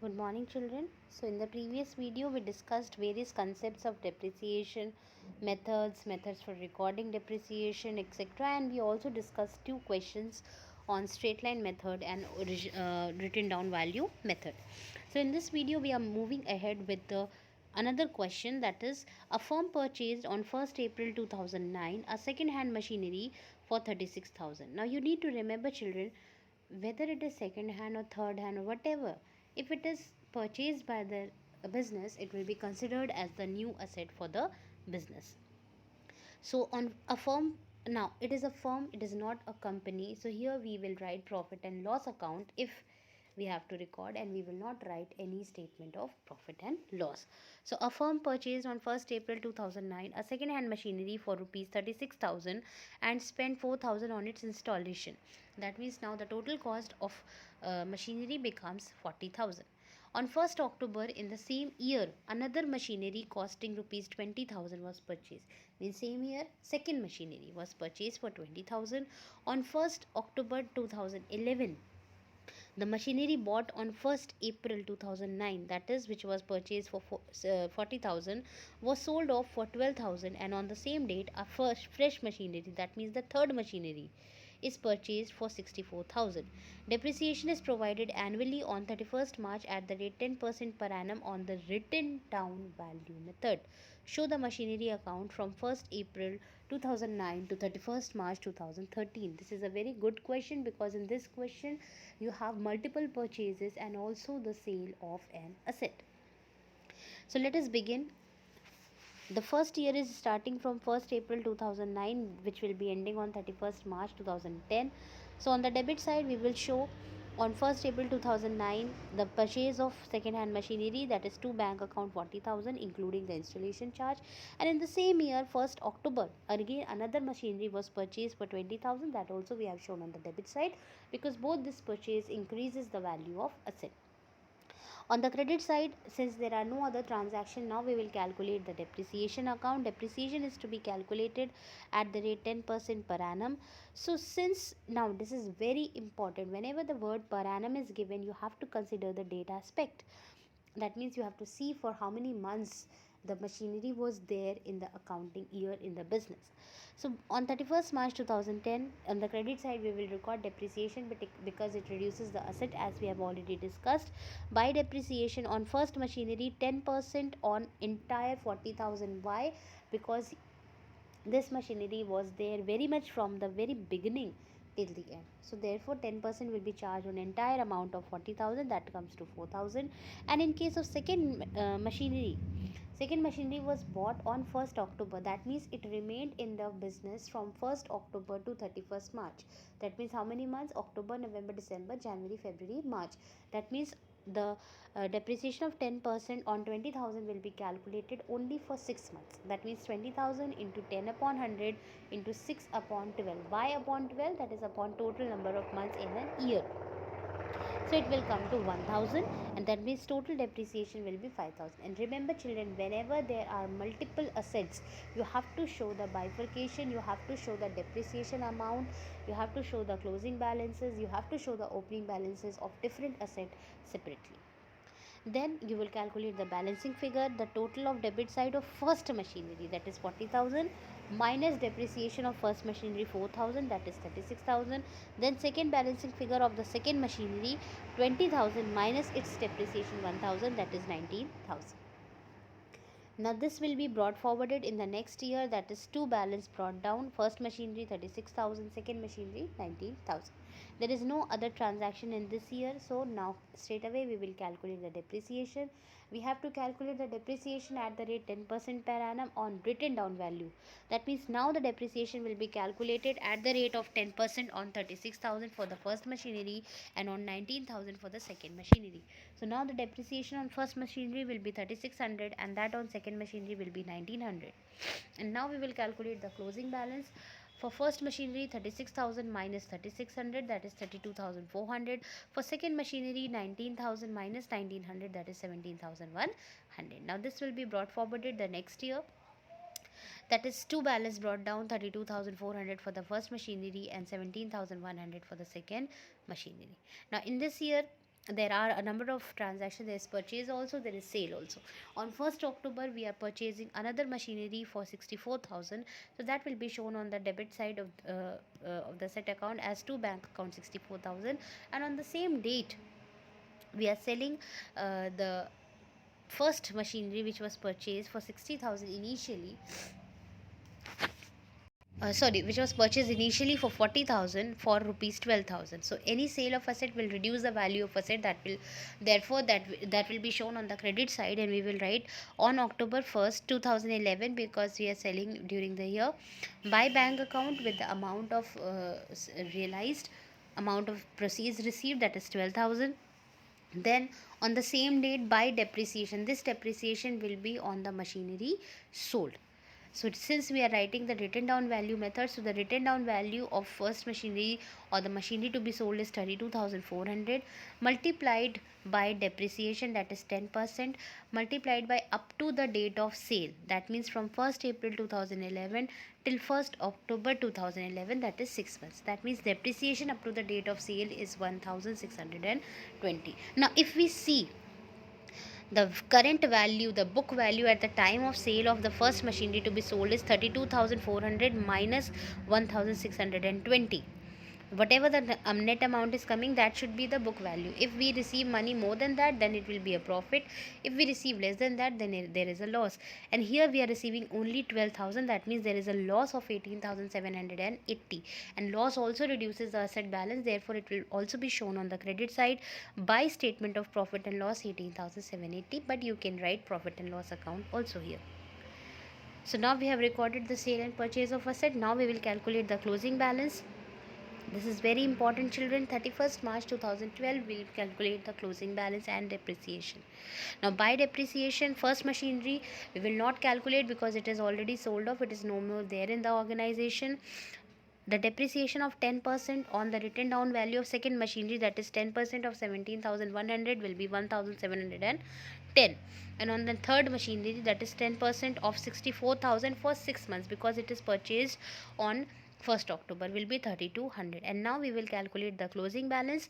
Good morning, children. So, in the previous video, we discussed various concepts of depreciation, methods for recording depreciation, etc. And we also discussed two questions on straight line method and written down value method. So, in this video, we are moving ahead with the another question, that is, a firm purchased on 1st April 2009 a second hand machinery for 36,000. Now, you need to remember, children, whether it is second hand or third hand or whatever, if it is purchased by the business, it will be considered as the new asset for the business. So on a firm, now it is a firm, it is not a company, so here we will write profit and loss account if we have to record, and we will not write any statement of profit and loss. So a firm purchased on 1st April 2009 a second hand machinery for rupees 36,000 and spent 4,000 on its installation. That means now the total cost of machinery becomes 40,000. On 1st October in the same year, another machinery costing rupees 20,000 was purchased. In same year, second machinery was purchased for 20,000. On 1st October 2011, the machinery bought on 1st April 2009, that is, which was purchased for 40,000, was sold off for 12,000, and on the same date, a first fresh machinery, that means the third machinery, is purchased for 64,000. Depreciation is provided annually on 31st March at the rate 10% per annum on the written down value method. Show the machinery account from 1st April 2009 to 31st March 2013. This is a very good question because in this question you have multiple purchases and also the sale of an asset. So let us begin. The first year is starting from 1st April 2009, which will be ending on 31st March 2010. So on the debit side, we will show on 1st April 2009 the purchase of second hand machinery, that is to bank account 40,000 including the installation charge, and in the same year 1st October again another machinery was purchased for 20,000, that also we have shown on the debit side because both this purchase increases the value of asset. On the credit side, since there are no other transaction, now we will calculate the depreciation account. Depreciation is to be calculated at the rate 10% per annum. So since now this is very important, whenever the word per annum is given, you have to consider the date aspect. That means you have to see for how many months the machinery was there in the accounting year in the business. So on 31st March 2010, on the credit side, we will record depreciation, but because it reduces the asset, as we have already discussed. By depreciation on first machinery, 10% on entire 40,000. Why? Because this machinery was there very much from the very beginning till the end, so therefore 10% will be charged on entire amount of 40,000, that comes to 4,000. And in case of second machinery was bought on 1st October, that means it remained in the business from 1st October to 31st March. That means how many months? October, November, December, January, February, March. That means the depreciation of 10% on 20,000 will be calculated only for 6 months. That means 20,000 into 10 upon 100 into 6 upon 12. Why upon 12? That is upon total number of months in a year. So it will come to 1000, and that means total depreciation will be 5,000. And remember, children, whenever there are multiple assets, you have to show the bifurcation, you have to show the depreciation amount, you have to show the closing balances, you have to show the opening balances of different assets separately. Then you will calculate the balancing figure, the total of debit side of first machinery, that is 40,000, minus depreciation of first machinery 4,000, that is 36,000. Then second balancing figure of the second machinery 20,000 minus its depreciation 1,000, that is 19,000. Now this will be brought forwarded in the next year, that is two balance brought down, first machinery 36,000, second machinery 19,000. There is no other transaction in this year, so now straight away we will calculate the depreciation. We have to calculate the depreciation at the rate 10% per annum on written down value. That means now the depreciation will be calculated at the rate of 10% on 36,000 for the first machinery and on 19,000 for the second machinery. So now the depreciation on first machinery will be 3600 and that on second machinery will be 1900. And now we will calculate the closing balance. For first machinery 36,000 minus 3600, that is 32,400. For second machinery 19,000 minus 1900, that is 17,100. Now this will be brought forwarded the next year, that is two balance brought down, 32,400 for the first machinery and 17,100 for the second machinery. Now in this year there are a number of transactions. There is purchase also, there is sale also. On 1st October we are purchasing another machinery for 64,000, so that will be shown on the debit side of the set account as to bank account 64,000. And on the same date we are selling the first machinery which was purchased for 60,000 initially, which was purchased initially for 40,000 for rupees 12,000. So any sale of asset will reduce the value of asset, that will therefore that will be shown on the credit side, and we will write on October 1st 2011, because we are selling during the year, by bank account with the amount of realized amount of proceeds received, that is 12,000. Then on the same date by depreciation, this depreciation will be on the machinery sold. So since we are writing the written down value method, so the written down value of first machinery or the machinery to be sold is 32,400 multiplied by depreciation, that is 10%, multiplied by up to the date of sale, that means from 1st April 2011 till 1st October 2011, that is 6 months. That means depreciation up to the date of sale is 1620. Now if we see the current value, the book value at the time of sale of the first machinery to be sold is 32,400 minus 1620. Whatever the net amount is coming, that should be the book value. If we receive money more than that, then it will be a profit. If we receive less than that, then there is a loss. And here we are receiving only 12,000, that means there is a loss of 18,780. And loss also reduces the asset balance, therefore it will also be shown on the credit side by statement of profit and loss 18,780, but you can write profit and loss account also here. So now we have recorded the sale and purchase of asset. Now we will calculate the closing balance. This is very important, children. 31st March 2012 we will calculate the closing balance and depreciation. Now by depreciation, first machinery we will not calculate because it is already sold off, it is no more there in the organization. The depreciation of 10% on the written down value of second machinery, that is 10% of 17,100 will be 1,710. And on the third machinery, that is 10% of 64,000 for 6 months, because it is purchased on 1st October, will be 3,200. And now we will calculate the closing balance.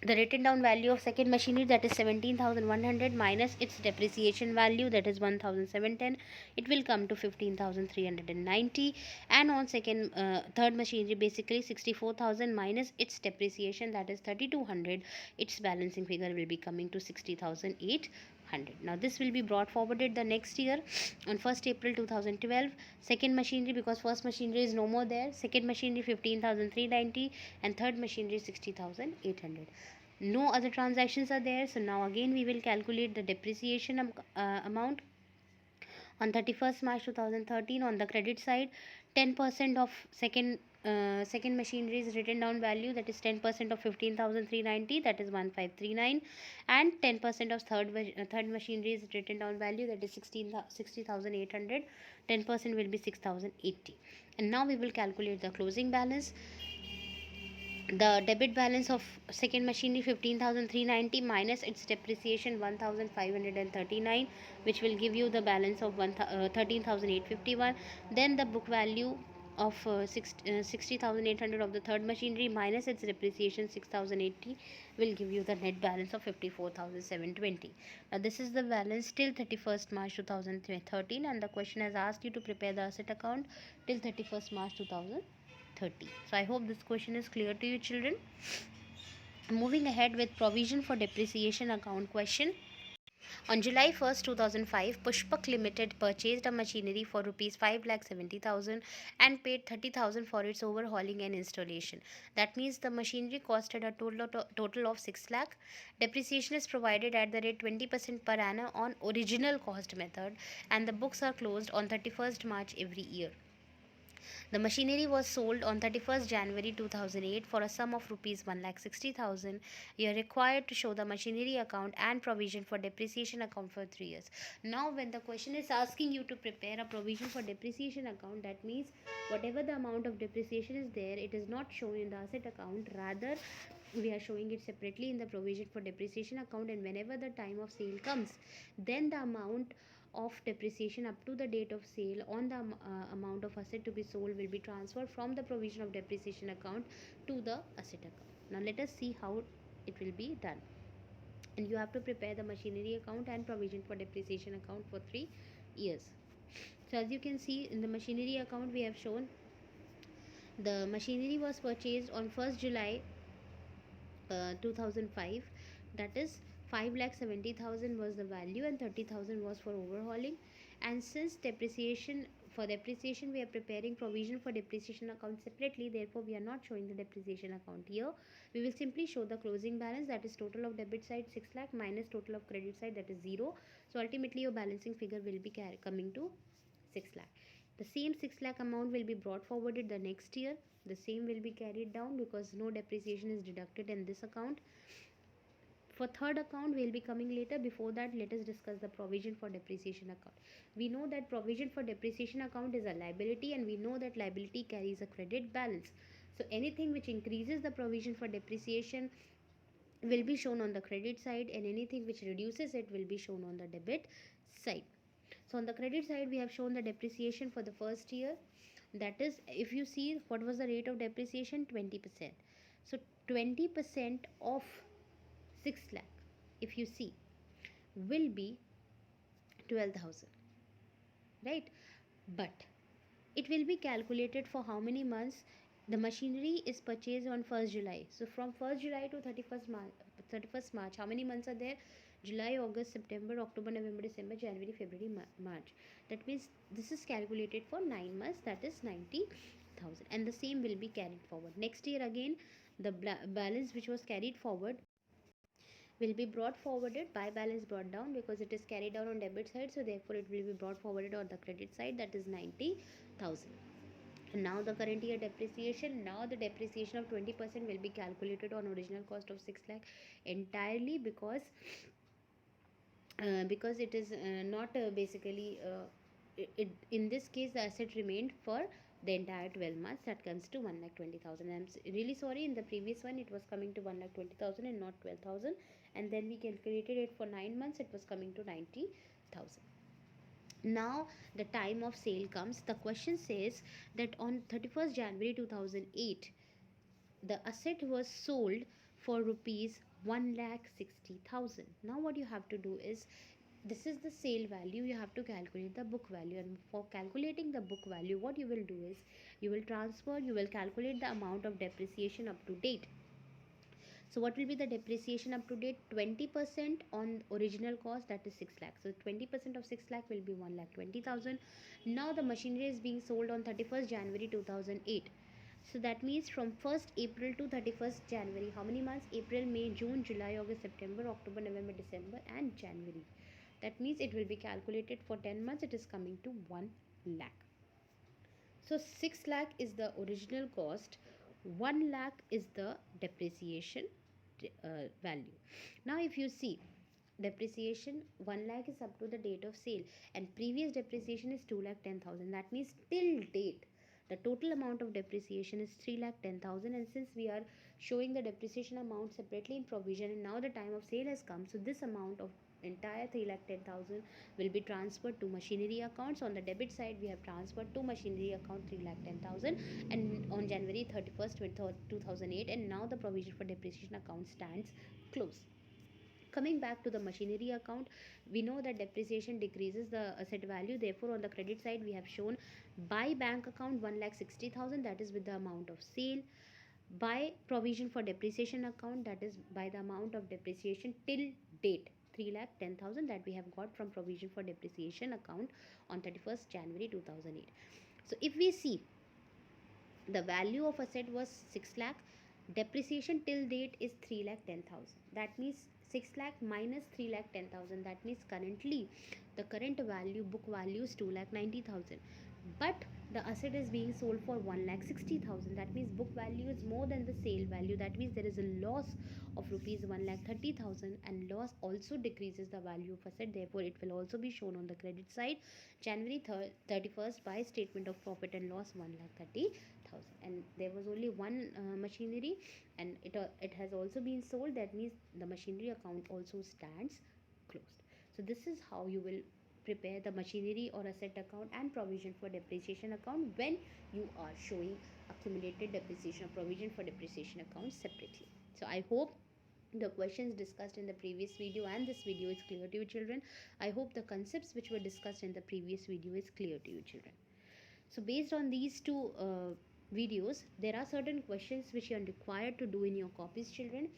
The written down value of second machinery, that is 17,100 minus its depreciation value, that is 1,710, it will come to 15,390. And on third machinery, basically 64,000 minus its depreciation, that is 3,200, its balancing figure will be coming to 60,800. Now this will be brought forwarded the next year on 1st April 2012. Second machinery, because first machinery is no more there, second machinery 15,390 and third machinery 60,800. No other transactions are there, so now again we will calculate the depreciation amount on 31st March 2013. On the credit side, 10% of second machinery's written down value, that is 10% of 15,390, that is 1539, and 10% of third machinery's written down value, that is 60,800, 10% will be 6,080. And now we will calculate the closing balance. The debit balance of second machinery 15,390 minus its depreciation 1,539, which will give you the balance of 13,851. Then the book value of 60,800 of the third machinery minus its depreciation 6,080 will give you the net balance of 54,720. Now this is the balance till 31st March 2013, and the question has asked you to prepare the asset account till 31st March 2030. So I hope this question is clear to you, children. Moving ahead with provision for depreciation account question. On July 1st, 2005, Pushpak Limited purchased a machinery for rupees 5,70,000 and paid 30,000 for its overhauling and installation. That means the machinery costed a total of 6 lakh. Depreciation is provided at the rate 20% per annum on original cost method, and the books are closed on 31st March every year. The machinery was sold on 31st January 2008 for a sum of rupees 1,60,000. You are required to show the machinery account and provision for depreciation account for 3 years. Now, when the question is asking you to prepare a provision for depreciation account, that means whatever the amount of depreciation is there, it is not shown in the asset account. Rather, we are showing it separately in the provision for depreciation account, and whenever the time of sale comes, then the amount of depreciation up to the date of sale on the amount of asset to be sold will be transferred from the provision of depreciation account to the asset account. Now let us see how it will be done. And you have to prepare the machinery account and provision for depreciation account for 3 years. So as you can see, in the machinery account we have shown the machinery was purchased on 1st July 2005. That is 5,70,000 was the value and 30,000 was for overhauling. And since depreciation, for depreciation we are preparing provision for depreciation account separately, therefore we are not showing the depreciation account here. We will simply show the closing balance, that is total of debit side 6 lakh minus total of credit side, that is 0. So ultimately your balancing figure will be coming to 6 lakh. The same 6 lakh amount will be brought forwarded the next year. The same will be carried down because no depreciation is deducted in this account. For third account we'll be coming later. Before that, let us discuss the provision for depreciation account. We know that provision for depreciation account is a liability, and we know that liability carries a credit balance. So anything which increases the provision for depreciation will be shown on the credit side, and anything which reduces it will be shown on the debit side. So on the credit side we have shown the depreciation for the first year. That is, if you see what was the rate of depreciation, 20%. So 20% of 6 lakh, if you see, will be 12,000, right? But it will be calculated for how many months? The machinery is purchased on 1st July. So from 1st July to 31st March, how many months are there? July, August, September, October, November, December, January, February, March. That means this is calculated for 9 months, that is 90,000. And the same will be carried forward. Next year again, the balance which was carried forward will be brought forwarded, by balance brought down, because it is carried down on debit side, so therefore it will be brought forwarded on the credit side, that is 90,000. And now the current year depreciation, now the depreciation of 20% will be calculated on original cost of 6 lakh entirely, because it is not basically in this case the asset remained for the entire 12 months, that comes to 1,20,000. I'm really sorry, in the previous one it was coming to 1,20,000 and not 12,000, and then we calculated it for 9 months, it was coming to 90,000. Now the time of sale comes. The question says that on 31st January 2008 the asset was sold for rupees 1,60,000. Now what you have to do is, this is the sale value, you have to calculate the book value, and for calculating the book value what you will do is, you will calculate the amount of depreciation up to date. So what will be the depreciation up to date? 20% on original cost, that is 6 lakh. So 20% of 6 lakh will be 1,20,000. Now the machinery is being sold on 31st January 2008. So that means from 1st April to 31st January, how many months? April, May, June, July, August, September, October, November, December and January. That means it will be calculated for 10 months, it is coming to 1 lakh. So 6 lakh is the original cost, 1 lakh is the depreciation value. Now if you see, depreciation 1 lakh is up to the date of sale, and previous depreciation is 2,10,000. That means till date the total amount of depreciation is 3,10,000, and since we are showing the depreciation amount separately in provision, and now the time of sale has come, so this amount of entire 3,10,000 will be transferred to machinery accounts. On the debit side we have transferred to machinery account 3,10,000, and on January 31st 2008, and now the provision for depreciation account stands closed. Coming back to the machinery account, we know that depreciation decreases the asset value, therefore on the credit side we have shown by bank account 1,60,000, that is with the amount of sale, by provision for depreciation account, that is by the amount of depreciation till date 3,10,000, that we have got from provision for depreciation account on 31st January 2008. So if we see, the value of asset was 6 lakh, depreciation till date is 3,10,000. That means 6 lakh minus 3,10,000, that means currently the current value, book value is 2,90,000, but the asset is being sold for 1,60,000. That means book value is more than the sale value. That means there is a loss of rupees 1,30,000, and loss also decreases the value of asset, therefore it will also be shown on the credit side. January 31st by statement of profit and loss 1,30,000, and there was only one machinery, and it has also been sold, that means the machinery account also stands closed. So this is how you will prepare the machinery or asset account and provision for depreciation account when you are showing accumulated depreciation or provision for depreciation account separately. So I hope the questions discussed in the previous video and this video is clear to you children. I hope the concepts which were discussed in the previous video is clear to you children. So based on these two videos, there are certain questions which you are required to do in your copies children.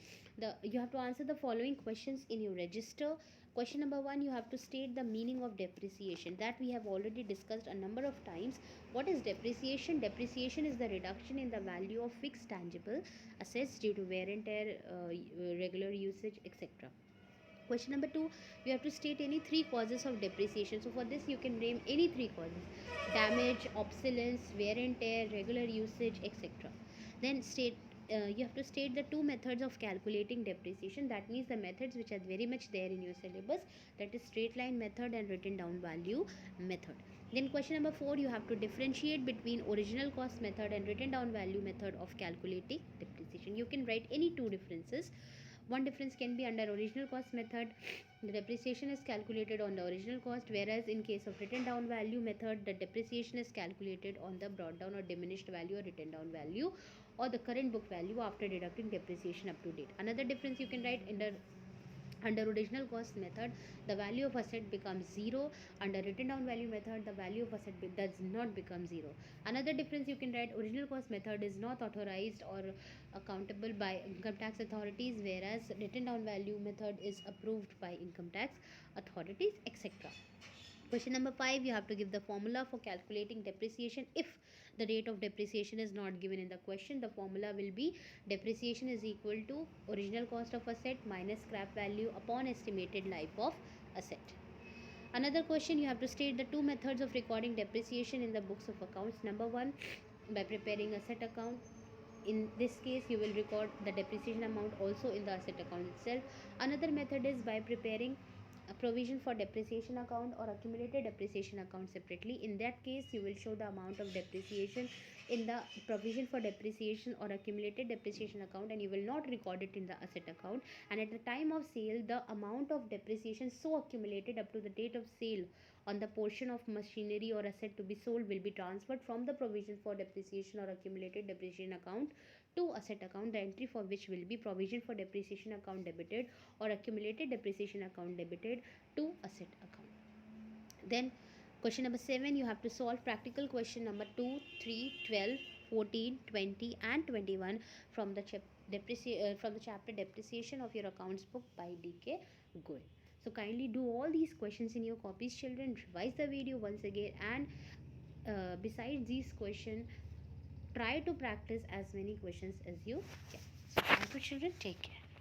You have to answer the following questions in your register. Question number 1, you have to state the meaning of depreciation. That we have already discussed a number of times. What is depreciation? Depreciation is the reduction in the value of fixed tangible assets due to wear and tear, regular usage, etc. Question number 2, you have to state any three causes of depreciation. So for this you can name any three causes: damage, obsolescence, wear and tear, regular usage, etc. Then you have to state the two methods of calculating depreciation. That means the methods which are very much there in your syllabus, that is straight line method and written down value method. Then question number 4, you have to differentiate between original cost method and written down value method of calculating depreciation. You can write any two differences. One difference can be under original cost method, the depreciation is calculated on the original cost, whereas in case of written down value method, the depreciation is calculated on the brought down or diminished value or written down value or the current book value after deducting depreciation up to date. Another difference you can write under original cost method, the value of asset becomes 0. Under written down value method, the value of asset does not become 0. Another difference you can write, original cost method is not authorized or accountable by income tax authorities, whereas written down value method is approved by income tax authorities, etc. Question number 5, you have to give the formula for calculating depreciation. If the rate of depreciation is not given in the question, the formula will be depreciation is equal to original cost of asset minus scrap value upon estimated life of asset. Another question, you have to state the two methods of recording depreciation in the books of accounts. Number 1, by preparing asset account. In this case, you will record the depreciation amount also in the asset account itself. Another method is by preparing a provision for depreciation account or accumulated depreciation account separately. In that case, you will show the amount of depreciation in the provision for depreciation or accumulated depreciation account, and you will not record it in the asset account. And at the time of sale, the amount of depreciation so accumulated up to the date of sale on the portion of machinery or asset to be sold will be transferred from the provision for depreciation or accumulated depreciation account to asset account, the entry for which will be provision for depreciation account debited or accumulated depreciation account debited to asset account. Then question number 7, you have to solve practical question number 2, 3, 12, 14, 20 and 21 from the chapter depreciation of your accounts book by DK Goel. So kindly do all these questions in your copies children, revise the video once again, and besides these questions, try to practice as many questions as you can. So thank you children, take care.